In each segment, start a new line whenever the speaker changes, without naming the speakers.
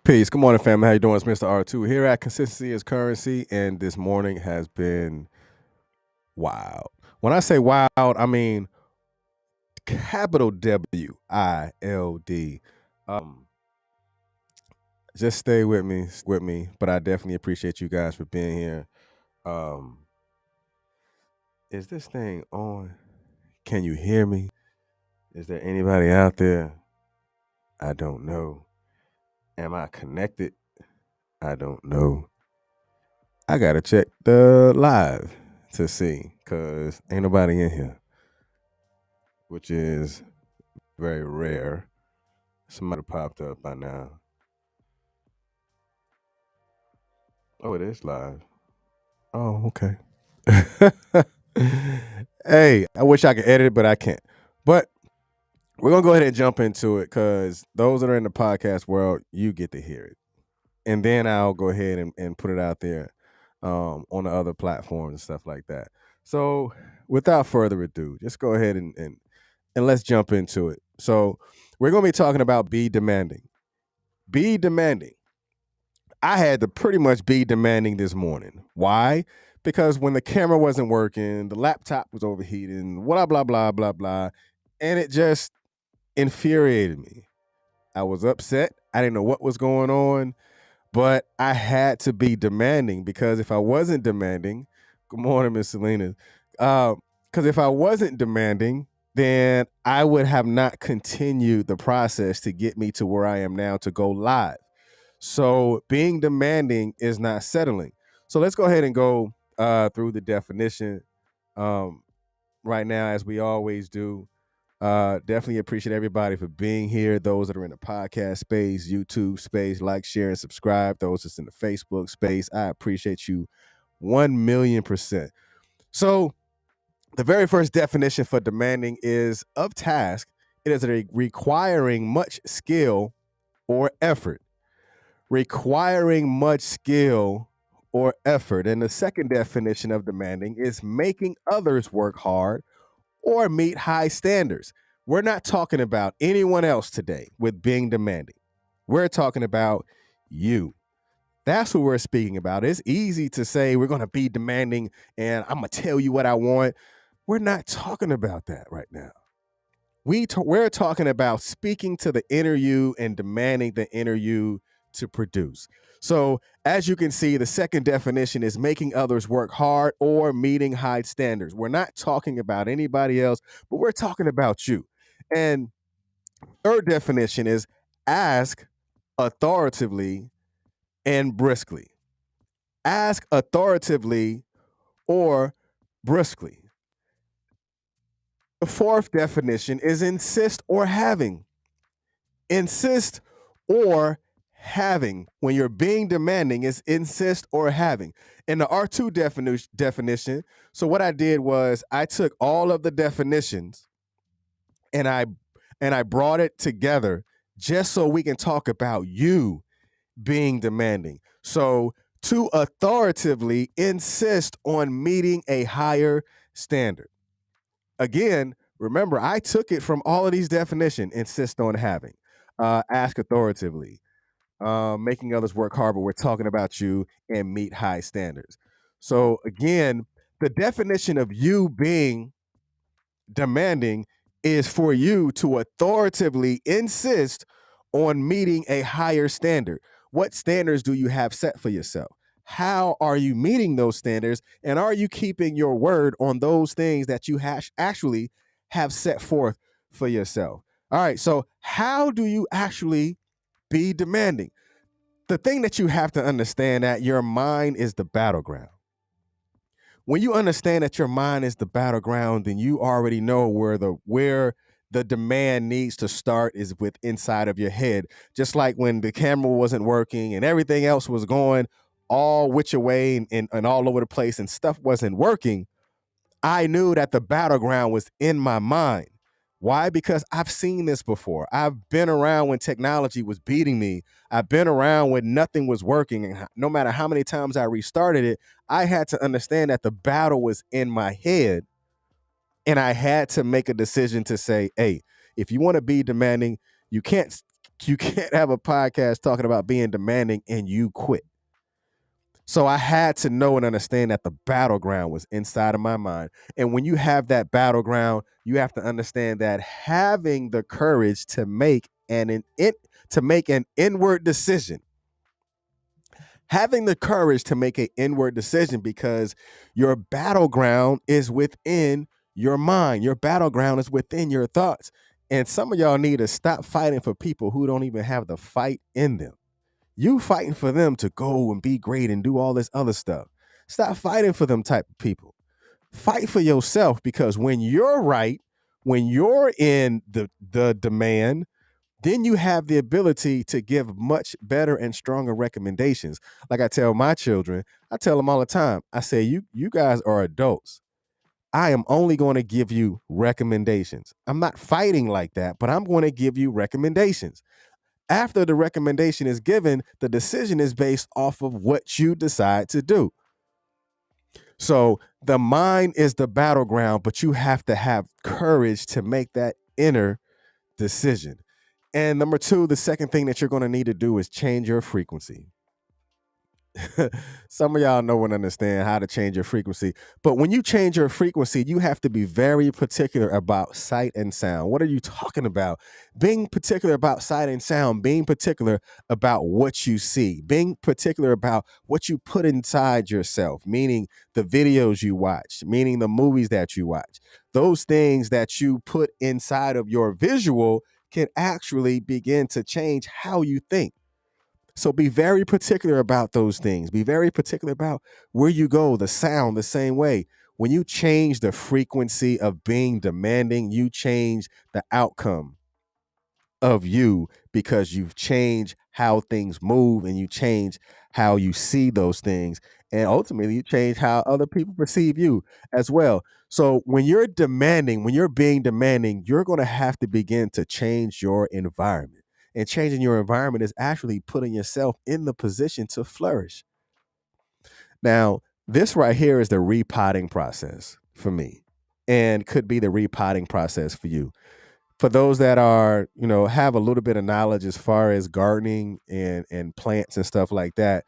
Peace. Good morning, family. How you doing? It's Mr. R2 here at Consistency is Currency, and this morning has been wild. When I say wild, I mean capital WILD. Um, just stay with me. But I definitely appreciate you guys for being here. Um, is this thing on? Can you hear me? Is there anybody out there? I don't know. Am I connected? I don't know. I gotta check the live to see, cause ain't nobody in here, which is very rare. Somebody popped up by now. Oh, it is live. Oh, okay. Hey, I wish I could edit it, but I can't. But we're gonna go ahead and jump into it because those that are in the podcast world, you get to hear it, and then I'll go ahead and put it out there on the other platforms and stuff like that. So, without further ado, just go ahead and let's jump into it. So, we're gonna be talking about be demanding. Be demanding. I had to pretty much be demanding this morning. Why? Because when the camera wasn't working, the laptop was overheating, blah, blah, blah, blah, blah. And it just infuriated me. I was upset. I didn't know what was going on, but I had to be demanding because if I wasn't demanding, good morning, Miss Selena. Because if I wasn't demanding, then I would have not continued the process to get me to where I am now to go live. So being demanding is not settling. So let's go ahead and go through the definition um, right now, as we always do. Definitely appreciate everybody for being here. Those that are in the podcast space, YouTube space, like, share, and subscribe. Those that's in the Facebook space, I appreciate you 1,000,000%. So the very first definition for demanding is of task. It is requiring much skill or effort. Requiring much skill or effort. And the second definition of demanding is making others work hard or meet high standards. We're not talking about anyone else today with being demanding. We're talking about you. That's what we're speaking about. It's easy to say we're going to be demanding and I'm going to tell you what I want. We're not talking about that right now. We're talking about speaking to the inner you and demanding the inner you to produce. So, as you can see, the second definition is making others work hard or meeting high standards. We're not talking about anybody else, but we're talking about you. And third definition is ask authoritatively and briskly. Ask authoritatively or briskly. The fourth definition is insist or having. Insist or having. When you're being demanding, is insist or having. In the R2 definition, so what I did was I took all of the definitions and I brought it together just so we can talk about you being demanding. So to authoritatively insist on meeting a higher standard. Again, remember, I took it from all of these definitions. Insist on having, ask authoritatively, making others work hard, but we're talking about you and meet high standards. So again, the definition of you being demanding is for you to authoritatively insist on meeting a higher standard. What standards do you have set for yourself? How are you meeting those standards? And are you keeping your word on those things that you actually have set forth for yourself? All right, so how do you actually be demanding? The thing that you have to understand that your mind is the battleground. When you understand that your mind is the battleground, then you already know where the demand needs to start is with inside of your head. Just like when the camera wasn't working and everything else was going all which away and all over the place and stuff wasn't working, I knew that the battleground was in my mind. Why? Because I've seen this before. I've been around when technology was beating me. I've been around when nothing was working. And no matter how many times I restarted it, I had to understand that the battle was in my head. And I had to make a decision to say, hey, if you want to be demanding, you can't You can't have a podcast talking about being demanding and you quit. So I had to know and understand that the battleground was inside of my mind. And when you have that battleground, you have to understand that having the courage to make an inward decision, having the courage to make an inward decision, because your battleground is within your mind. Your battleground is within your thoughts. And some of y'all need to stop fighting for people who don't even have the fight in them. You fighting for them to go and be great and do all this other stuff. Stop fighting for them type of people. Fight for yourself, because when you're right, when you're in the demand, then you have the ability to give much better and stronger recommendations. Like I tell my children, I tell them all the time, I say, you guys are adults. I am only going to give you recommendations. I'm not fighting like that, but I'm going to give you recommendations. After the recommendation is given, the decision is based off of what you decide to do. So the mind is the battleground, but you have to have courage to make that inner decision. And number two, the second thing that you're going to need to do is change your frequency. Some of y'all know and understand how to change your frequency. But when you change your frequency, you have to be very particular about sight and sound. What are you talking about? Being particular about sight and sound, being particular about what you see, being particular about what you put inside yourself, meaning the videos you watch, meaning the movies that you watch. Those things that you put inside of your visual can actually begin to change how you think. So be very particular about those things. Be very particular about where you go, the sound, the same way. When you change the frequency of being demanding, you change the outcome of you, because you've changed how things move and you change how you see those things. And ultimately, you change how other people perceive you as well. So when you're demanding, when you're being demanding, you're going to have to begin to change your environment. And changing your environment is actually putting yourself in the position to flourish. Now, this right here is the repotting process for me, and could be the repotting process for you. For those that are, have a little bit of knowledge as far as gardening and plants and stuff like that,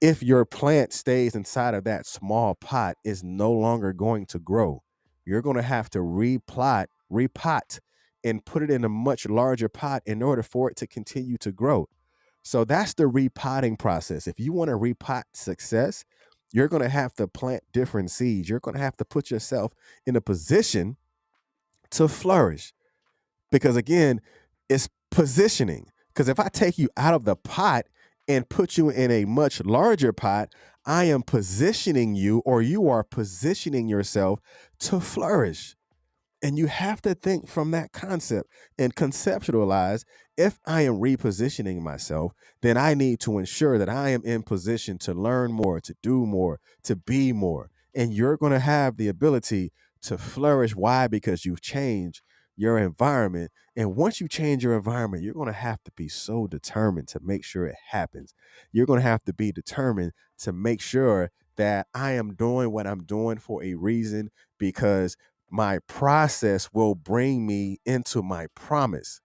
if your plant stays inside of that small pot, is no longer going to grow. You're going to have to repot, and put it in a much larger pot in order for it to continue to grow. So that's the repotting process. If you want to repot success, you're going to have to plant different seeds. You're going to have to put yourself in a position to flourish. Because again, it's positioning. Because if I take you out of the pot and put you in a much larger pot, I am positioning you, or you are positioning yourself to flourish. And you have to think from that concept and conceptualize, if I am repositioning myself, then I need to ensure that I am in position to learn more, to do more, to be more. And you're going to have the ability to flourish. Why? Because you've changed your environment. And once you change your environment, you're going to have to be so determined to make sure it happens. You're going to have to be determined to make sure that I am doing what I'm doing for a reason, because my process will bring me into my promise.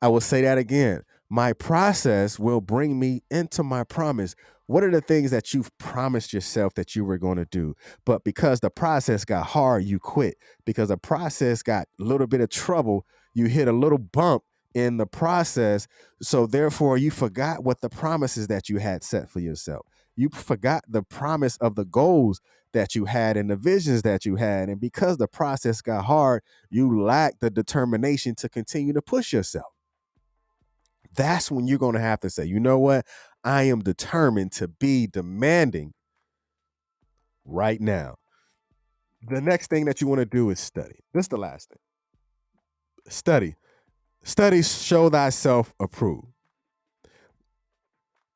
I will say that again. My process will bring me into my promise. What are the things that you've promised yourself that you were going to do? But because the process got hard, you quit. Because the process got a little bit of trouble, you hit a little bump in the process. So therefore, you forgot what the promises that you had set for yourself. You forgot the promise of the goals that you had and the visions that you had. And because the process got hard, you lack the determination to continue to push yourself. That's when you're going to have to say, you know what? I am determined to be demanding right now. The next thing that you want to do is study. This is the last thing. Study. Study, show thyself approved.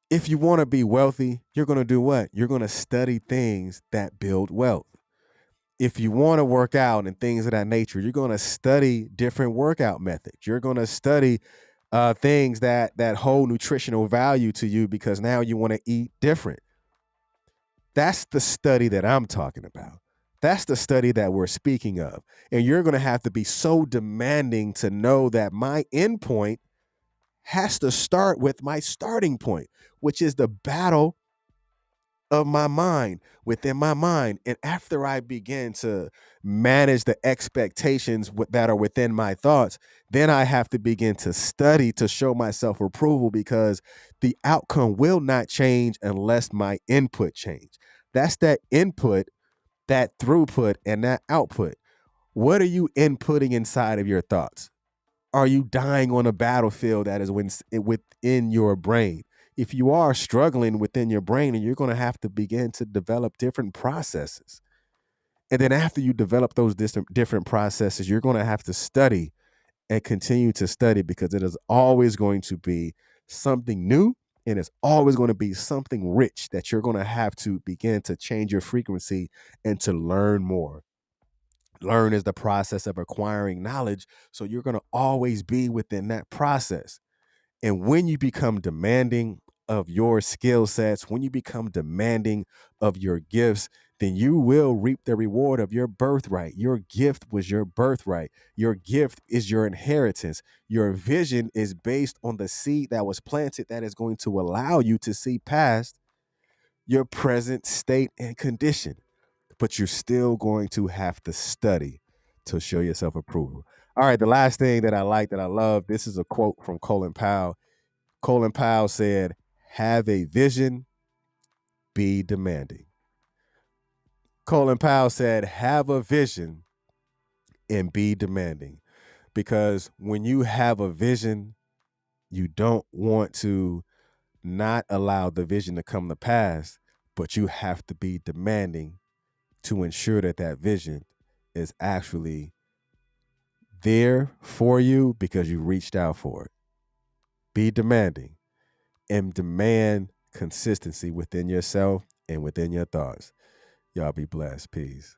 If you want to be wealthy, you're going to do what? You're going to study things that build wealth. If you want to work out and things of that nature, you're going to study different workout methods. You're going to study things that hold nutritional value to you, because now you want to eat different. That's the study that I'm talking about. That's the study that we're speaking of. And you're going to have to be so demanding to know that my endpoint has to start with my starting point, which is the battle of my mind, within my mind. And after I begin to manage the expectations that are within my thoughts, then I have to begin to study to show myself approval, because the outcome will not change unless my input change. That's that input, that throughput, and that output. What are you inputting inside of your thoughts? Are you dying on a battlefield that is within your brain? If you are struggling within your brain, and you're going to have to begin to develop different processes. And then after you develop those different processes, you're going to have to study and continue to study, because it is always going to be something new, and it's always going to be something rich that you're going to have to begin to change your frequency and to learn more. Learn is the process of acquiring knowledge. So you're going to always be within that process. And when you become demanding of your skill sets, when you become demanding of your gifts, then you will reap the reward of your birthright. Your gift was your birthright. Your gift is your inheritance. Your vision is based on the seed that was planted, that is going to allow you to see past your present state and condition. But you're still going to have to study to show yourself approval. All right, the last thing that I like, that I love, this is a quote from Colin Powell. Colin Powell said, "Have a vision, be demanding." Colin Powell said, "Have a vision and be demanding." Because when you have a vision, you don't want to not allow the vision to come to pass, but you have to be demanding to ensure that that vision is actually there for you, because you reached out for it. Be demanding, and demand consistency within yourself and within your thoughts. Y'all be blessed. Peace.